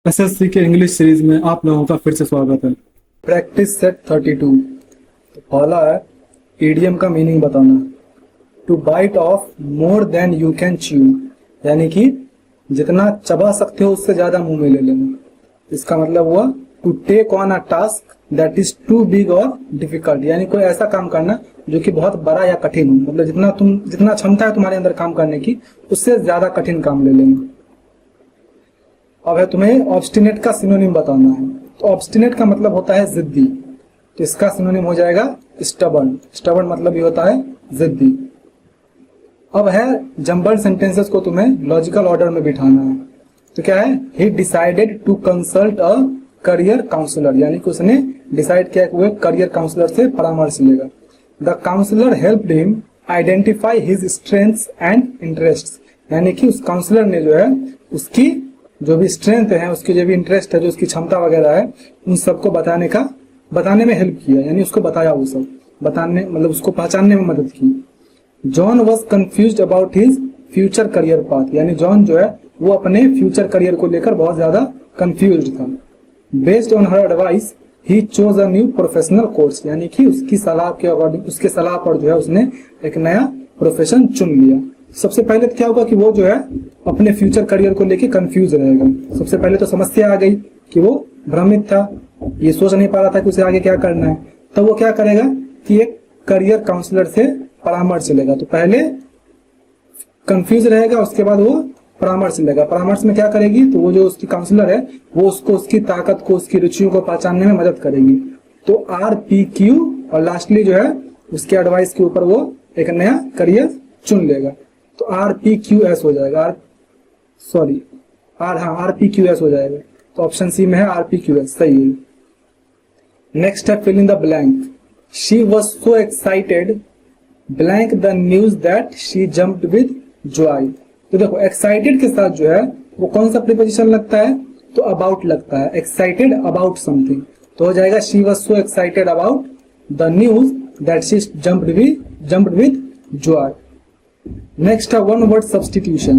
SSC के English series में आप लोगों का फिर से स्वागत है। Practice set 32। तो पहला है ईडियम का मीनिंग बताना। To bite off more than you can chew, यानी कि जितना चबा सकते हो उससे ज्यादा मुंह में ले लेना। इसका मतलब हुआ to take on a task that is too big और डिफिकल्ट, यानी कोई ऐसा काम करना जो कि बहुत बड़ा या कठिन हो। मतलब जितना क्षमता है तुम्हारे अंदर काम करने की, उससे ज्यादा कठिन काम ले लेना। अब है तुम्हें ऑब्स्टिनेट का सिनोनिम बताना है। तो ऑब्स्टिनेट का मतलब होता है जिद्दी, तो इसका सिनोनिम हो जाएगा स्टबर्न। स्टबर्न मतलब ये होता है जिद्दी। अब है जम्बल्ड सेंटेंसेस को तुम्हें लॉजिकल ऑर्डर में बिठाना है। तो क्या है, he decided to consult a career counsellor, यानी कि उसने डिसाइड किया कि वो करियर काउंसलर से परामर्श लेगा। The counsellor helped him identify his strengths and interests, यानी कि उस काउंसलर ने जो है उसकी जो भी स्ट्रेंथ है, उसकी जो भी इंटरेस्ट है, जो उसकी क्षमता वगैरह है, उन सबको बताने में हेल्प किया, यानी उसको बताया, वो सब बताने मतलब उसको पहचानने में मदद की। John was confused about his future career path, यानी जॉन जो है वो अपने फ्यूचर करियर को लेकर बहुत ज्यादा कंफ्यूज्ड था। Based on her advice he chose a new professional course, यानी कि उसकी सलाह के अकॉर्डिंग, उसके सलाह पर जो है उसने एक नया प्रोफेशन चुन लिया। सबसे पहले तो क्या होगा कि वो जो है अपने फ्यूचर करियर को लेके कंफ्यूज रहेगा। सबसे पहले तो समस्या आ गई कि वो भ्रमित था, ये सोच नहीं पा रहा था कि उसे आगे क्या करना है। तब वो क्या करेगा कि एक करियर काउंसलर से परामर्श लेगा। तो पहले कंफ्यूज रहेगा, उसके बाद वो परामर्श लेगा। परामर्श में क्या करेगी, तो वो जो उसकी काउंसलर है वो उसको उसकी ताकत को, उसकी रुचियों को पहचानने में मदद करेगी। तो RPQ और लास्टली जो है उसके एडवाइस के ऊपर वो एक नया करियर चुन लेगा। तो RPQS हो जाएगा। RPQS हो जाएगा। तो ऑप्शन सी में है RPQS, सही है। नेक्स्ट है fill in the blank. She was so excited blank the news that she jumped with joy. तो देखो एक्साइटेड के साथ जो है वो कौन सा प्रीपोजिशन लगता है, तो अबाउट लगता है। एक्साइटेड अबाउट समथिंग, तो हो जाएगा she was so excited about the news that she jumped with joy. Next है one word substitution.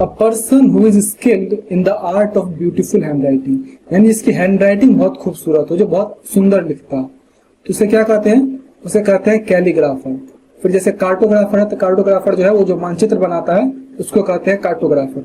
A person who is skilled in the art of beautiful handwriting, यानी इसकी handwriting बहुत खूबसूरत हो, जो बहुत सुंदर लिखता है, तो उसे क्या कहते हैं, उसे कहते हैं कैलीग्राफर। फिर जैसे कार्टोग्राफर है, तो कार्टोग्राफर जो है वो जो मानचित्र बनाता है उसको कहते हैं कार्टोग्राफर।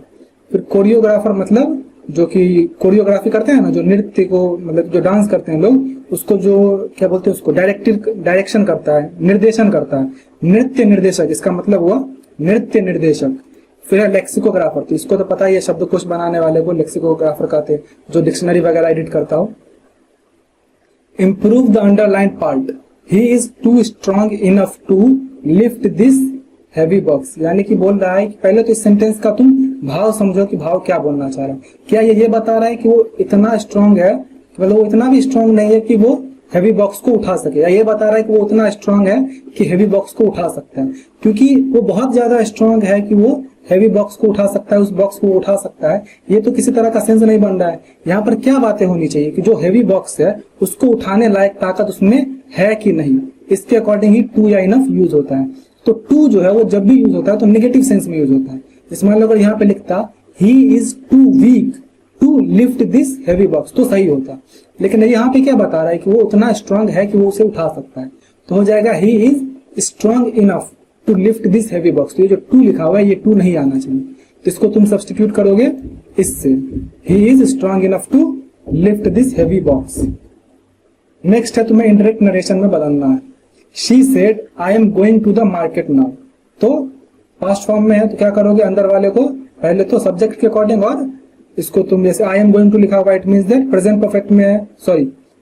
फिर कोरियोग्राफर मतलब जो कि कोरियोग्राफी करते हैं ना, जो नृत्य को मतलब जो डांस करते हैं लोग, उसको जो क्या बोलते हैं, उसको डायरेक्शन करता है, निर्देशन करता है, नृत्य निर्देशक, इसका मतलब हुआ नृत्य निर्देशक। फिर है लेक्सिकोग्राफर, तो इसको तो पता ही है, शब्दकोश बनाने वाले को लेक्सिकोग्राफर कहते हैं, जो डिक्शनरी वगैरह एडिट करता हो। Improve the underline part, he is too strong enough to lift this heavy box, यानी कि बोल रहा है कि पहले तो इस सेंटेंस का तुम भाव समझो कि भाव क्या बोलना चाह रहा है। क्या ये बता रहा है कि वो इतना स्ट्रांग है, मतलब वो इतना भी स्ट्रांग नहीं है कि वो हैवी बॉक्स को उठा सके, या ये बता रहा है कि वो उतना स्ट्रांग है कि हैवी बॉक्स को उठा सकता है। क्योंकि वो बहुत ज्यादा स्ट्रांग है कि वो हैवी बॉक्स को उठा सकता है, उस बॉक्स को उठा सकता है, ये तो किसी तरह का सेंस नहीं बन रहा है। यहाँ पर क्या बातें होनी चाहिए कि जो हैवी बॉक्स है उसको उठाने लायक ताकत उसमें है कि नहीं, इसके अकॉर्डिंग ही टू या इनफ यूज होता है। तो टू जो है वो जब भी यूज होता है तो नेगेटिव सेंस में यूज होता है। इसमें अगर यहाँ पे लिखता he is too weak to lift this heavy box, तो सही होता। लेकिन यहाँ पे क्या बता रहा है कि वो उतना स्ट्रांग है कि वो उसे उठा सकता है, तो हो जाएगा he is strong enough to lift this heavy box. तो ये जो टू लिखा हुआ है ये टू नहीं आना चाहिए, तो इसको तुम सब्स्टिट्यूट करोगे इससे, he is strong enough to lift this heavy box. Next है तुम्हें इंडायरेक्ट नरेशन में बदलना है। She said I am going to the market now, तो पास्ट फॉर्म में है, तो क्या करोगे, अंदर वाले को पहले तो सब्जेक्ट के अकॉर्डिंग, और इसको तुम जैसे आई एम गोइंग टू लिखा हुआ, it means that present perfect में है,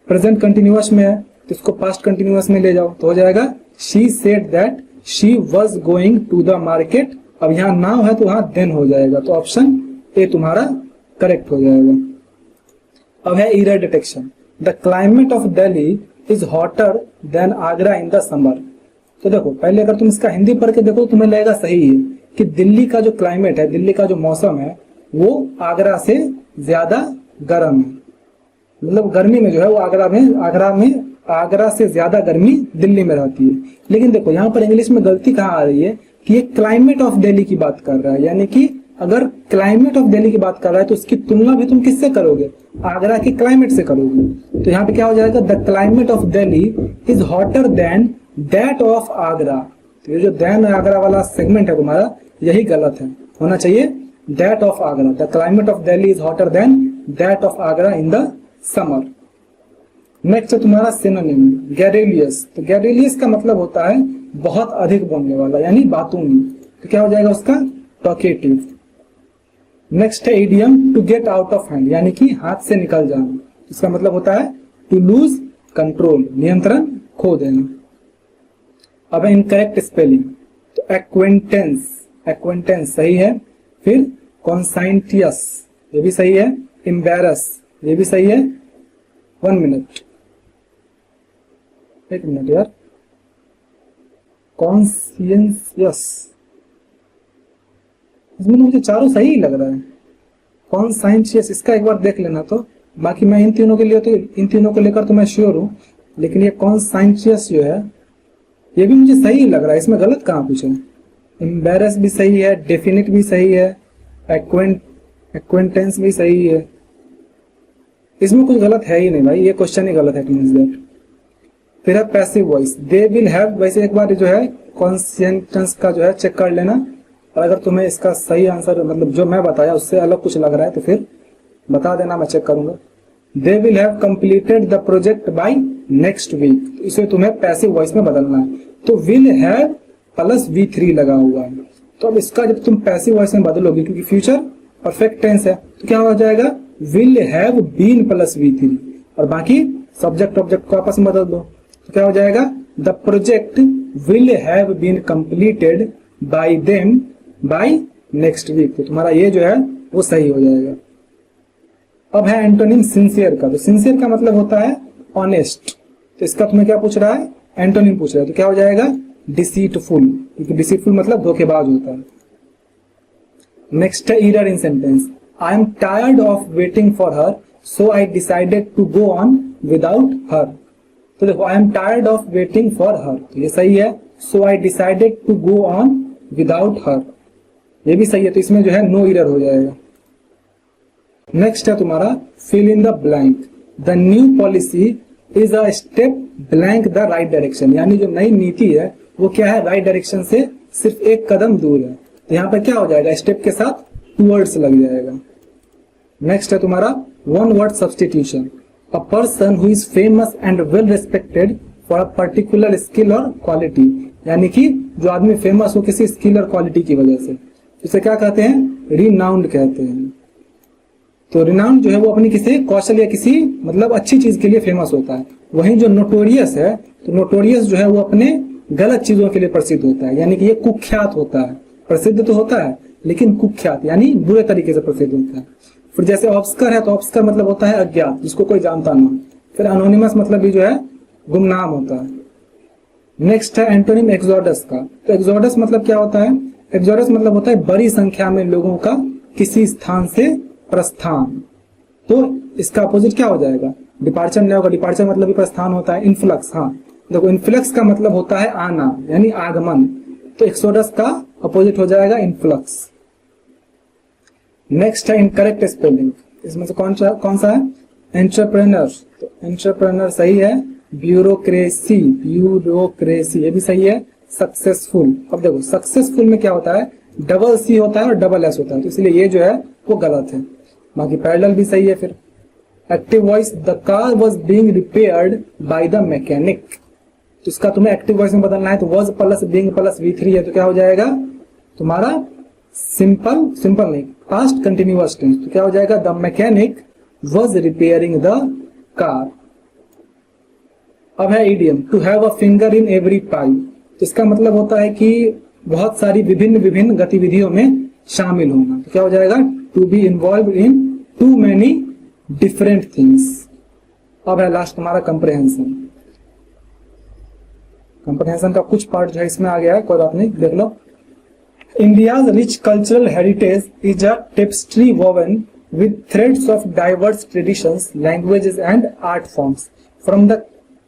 प्रेजेंट कंटिन्यूअस में है, तो इसको पास्ट कंटिन्यूअस में ले जाओ, तो हो जाएगा she said that she was going to the market. अब यहाँ नाउ है तो वहां देन हो जाएगा, तो ऑप्शन ए तुम्हारा करेक्ट हो जाएगा। अब है error detection. The climate of Delhi is hotter then Agra in the summer. तो देखो पहले अगर तुम इसका हिंदी पढ़ के देखो तुम्हें लगेगा सही है कि दिल्ली का जो क्लाइमेट है, दिल्ली का जो मौसम है वो आगरा से ज्यादा गर्म है। मतलब गर्मी में जो है वो आगरा से ज्यादा गर्मी दिल्ली में रहती है। लेकिन देखो यहाँ पर इंग्लिश में गलती कहाँ आ रही है कि ये क्लाइमेट ऑफ दिल्ली की बात कर रहा है, यानी कि अगर क्लाइमेट ऑफ दिल्ली की बात कर रहा है तो उसकी तुलना भी तुम किससे करोगे, आगरा के क्लाइमेट से करोगे। तो यहाँ पे क्या हो जाएगा, the climate of Delhi is hotter then that of Agra. तो ये जो देन आगरा वाला सेगमेंट है तुम्हारा, यही गलत है, होना चाहिए that of Agra. The climate of Delhi is hotter then that of Agra in the summer. Next है तुम्हारा सिनोनिम गैरेलियस। तो गैरेलियस का मतलब होता है बहुत अधिक बोलने वाला, यानी बातूनी। तो क्या हो जाएगा उसका, टॉकेटिव। नेक्स्ट है idiom to get out of hand, यानी कि हाथ से निकल जाना। इसका मतलब होता है टू लूज कंट्रोल, नियंत्रण खो देना। अब इनकरेक्ट स्पेलिंग, तो एक्वेंटेंस, एक्वेंटेंस सही है। फिर कॉन्साइंटियस, ये भी सही है। एम्बेरस, ये भी सही है। 1 मिनट, 1 मिनट यार। कॉन्सियंसियस, इसमें मुझे चारों सही ही लग रहा है। कॉन्साइंटियस, इसका एक बार देख लेना। तो बाकी मैं इन तीनों के लिए, तो इन तीनों को लेकर तो मैं श्योर हूं, लेकिन ये कॉन्साइंटियस जो है ये भी मुझे सही लग रहा है। इसमें गलत कहाँ पूछे, एम्बेरस भी सही है, डेफिनिट भी सही है, एक्वेंटेंस भी सही है। इसमें कुछ गलत है ही नहीं भाई, ये क्वेश्चन ही गलत है। फिर है passive voice, they will have. वैसे एक बार जो है कॉन्सियंटेंस का जो है चेक कर लेना, और अगर तुम्हें इसका सही आंसर मतलब जो मैं बताया उससे अलग कुछ लग रहा है तो फिर बता देना, मैं चेक करूंगा। They will have completed the project by next week, इसे तुम्हें पैसिव वॉइस में बदलना है। तो विल हैव प्लस V3 लगा हुआ है। तो अब इसका जब तुम पैसिव वॉइस में बदलोगे, क्योंकि फ्यूचर परफेक्ट टेंस है, तो क्या हो जाएगा, will have been plus V3, और बाकी सब्जेक्ट ऑब्जेक्ट को आपस में बदल दो। तो क्या हो जाएगा, the project will have been completed by them by next week. तो तुम्हारा ये जो है वो सही हो जाएगा। अब है एंटोनिम सिंसियर का। तो सिंसियर का मतलब होता है ऑनेस्ट। तो इसका तुम्हें क्या पूछ रहा है, एंटोनिम पूछ रहा है। तो क्या हो जाएगा, डिसीटफुल, क्योंकि डिसीटफुल मतलब धोखेबाज होता है। नेक्स्ट है error in sentence, I am tired of waiting for her so I decided to go on without her. तो देखो, I am tired of waiting for her, तो ये सही है। So I decided to go on without her, ये भी सही है। तो इसमें जो है नो ईरर हो जाएगा। नेक्स्ट है तुम्हारा fill in the blank, the new policy is a step blank the right direction, यानी जो नई नीति है वो क्या है, राइट डायरेक्शन से सिर्फ एक कदम दूर है। तो यहाँ पर क्या हो जाएगा, स्टेप के साथ टूवर्ड्स लग जाएगा। नेक्स्ट है तुम्हारा one word substitution, a person who is famous and well respected for a particular skill और क्वालिटी, यानी कि जो आदमी फेमस हो किसी स्किल और क्वालिटी की वजह से, उसे क्या कहते हैं, रिनाउंड कहते हैं। तो रिनाउंड जो है वो अपनी किसी कौशल या किसी मतलब अच्छी चीज के लिए फेमस होता है। वहीं जो नोटोरियस है, तो नोटोरियस जो है वो अपने गलत चीजों के लिए प्रसिद्ध होता है, यानी कि ये कुख्यात होता है। प्रसिद्ध तो होता है लेकिन कुख्यात यानी बुरे तरीके से प्रसिद्ध होता है। फिर जैसे ऑब्स्कर है, तो ऑब्स्कर मतलब होता है अज्ञात, जिसको कोई जानता ना। फिर अनोनिमस मतलब भी जो है गुमनाम होता है। नेक्स्ट है एंटोनिम एक्सोडस का। तो एक्सोडस मतलब क्या होता है, एक्सोडस मतलब होता है बड़ी संख्या में लोगों का किसी स्थान से प्रस्थान। तो इसका अपोजिट क्या हो जाएगा, डिपार्चर नहीं होगा। डिपार्चर मतलब भी प्रस्थान होता है। इन्फ्लक्स, हाँ देखो, इन्फ्लक्स का मतलब होता है आना यानी आगमन, तो एक्सोडस का अपोजिट हो जाएगा इन्फ्लक्स। नेक्स्ट है इनकरेक्ट स्पेलिंग, इसमें से कौन सा है, एंटरप्रेन्योर। तो एंटरप्रेन्योर सही है। ब्यूरोक्रेसी, ब्यूरोक्रेसी ये भी सही है। सक्सेसफुल, अब देखो सक्सेसफुल में क्या होता है, डबल सी होता है और डबल एस होता है, तो इसलिए ये जो है वो गलत है। बाकी पैरेलल भी सही है। फिर active voice, the car was being repaired by the mechanic, तो इसका तुम्हें एक्टिव वॉइस में बदलना है। तो was plus being plus V3 है, तो क्या हो जाएगा तुम्हारा सिंपल, सिंपल नहीं, पास्ट कंटिन्यूअस टेंस। तो क्या हो जाएगा, the mechanic was repairing the car. अब है idiom, to have a finger in every pie, तो इसका मतलब होता है कि बहुत सारी विभिन्न विभिन्न गतिविधियों में शामिल होना। तो क्या हो जाएगा, to be involve in too many different things. अब है लास्ट हमारा कंप्रहेंशन। कंप्रहेंशन का कुछ पार्ट जो है इसमें आ गया है, कोई बात नहीं, देख लो। India's rich cultural heritage is a tapestry woven with threads of diverse traditions, languages and art forms, from the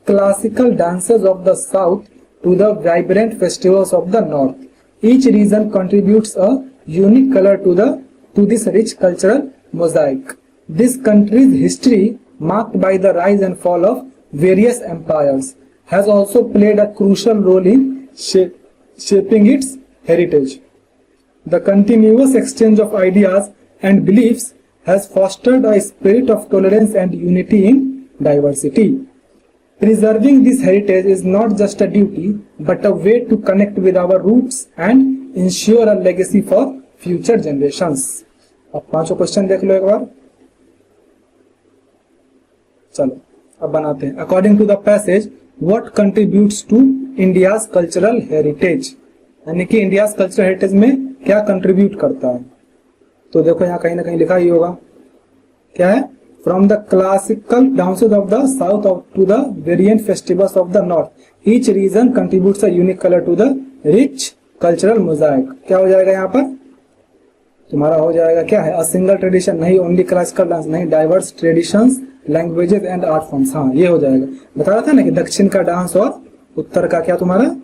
classical dances of the south to the vibrant festivals of the north. Each region contributes a unique color to this rich cultural mosaic. This country's history, marked by the rise and fall of various empires, has also played a crucial role in shaping its heritage. The continuous exchange of ideas and beliefs has fostered a spirit of tolerance and unity in diversity. Preserving this heritage is not just a duty, but a way to connect with our roots and ensure a legacy for future generations. अब पांचों question देख लो एक बार. चलो अब बनाते हैं. According to the passage, what contributes to India's cultural heritage? यानी कि इंडिया कल्चरल हेरिटेज में क्या कंट्रीब्यूट करता है. तो देखो यहाँ कहीं ना कहीं लिखा ही होगा. क्या है? From the classical dances of the south to the variant festivals of the north, each region contributes a unique colour to the rich cultural mosaic. क्या हो जाएगा यहाँ पर तुम्हारा? हो जाएगा क्या है? अ सिंगल ट्रेडिशन, नहीं ओनली क्लासिकल डांस, नहीं diverse traditions, languages and art forms. हाँ ये हो जाएगा. बता रहा था ना कि दक्षिण का डांस और उत्तर का क्या तुम्हारा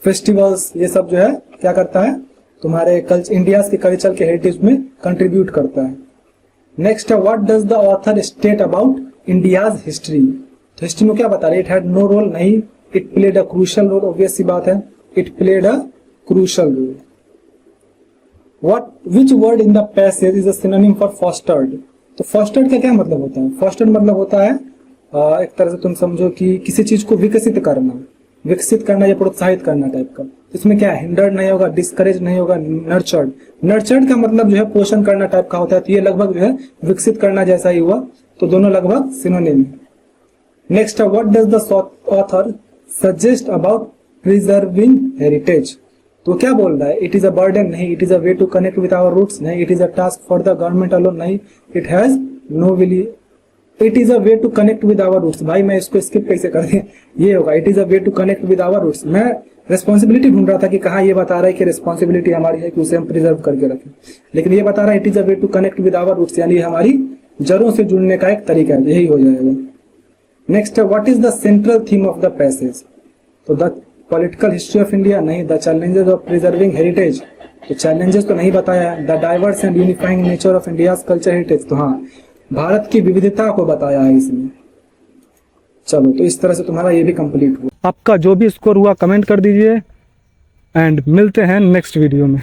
फेस्टिवल्स, ये सब जो है क्या करता है तुम्हारे इंडिया के कल्चर के हेरिटेज में कंट्रीब्यूट करता है. नेक्स्ट है what does the author state about India's history. तो हिस्ट्री में क्या बता रहे? इट हैड नो रोल, नहीं. It played a crucial role, obvious सी बात है. It played a crucial role. What which word in the passage is a synonym for fostered. तो फॉस्टर्ड का क्या मतलब होता है? फॉस्टर्ड मतलब होता है एक तरह से तुम समझो कि किसी चीज को विकसित करना या प्रोत्साहित करना टाइप का. इसमें क्या है? हिंडर्ड नहीं होगा, डिस्करेज नहीं होगा, नर्चर्ड. नर्चर्ड का मतलब जो है पोषण करना टाइप का होता है. तो ये लगभग जो है विकसित करना जैसा ही हुआ. तो दोनों लगभग सिनोनिम है. नेक्स्ट है what does the author suggest about preserving heritage. तो क्या बोल रहा है? इट इज अ बर्डन, नहीं. It is a way to connect with our roots, नहीं. It is a task for the government alone, नहीं. It has no value. It is a way to connect with our roots. भाई मैं इसको skip कैसे कर दिया? ये होगा it is a way to connect with our roots. मैं रेस्पॉन्सिबिलिटी ढूंढ रहा था कि कहाँ ये बता रहा है कि रेस्पॉन्सिबिलिटी हमारी है कि उसे हम प्रिजर्व करके रखें, लेकिन ये बता रहा है it is a way to connect with our roots, यानी हमारी जड़ों से जुड़ने का एक तरीका है. यही हो जाएगा. नेक्स्ट है what is the central theme of the passage. तो the political history of India, नहीं. The challenges of preserving heritage, तो चैलेंजेस तो नहीं बताया है. The diverse and unifying nature of India's culture heritage, तो हाँ भारत की विविधता को बताया है इसमें. चलो तो इस तरह से तुम्हारा ये भी कंप्लीट हुआ. आपका जो भी स्कोर हुआ कमेंट कर दीजिए एंड मिलते हैं नेक्स्ट वीडियो में.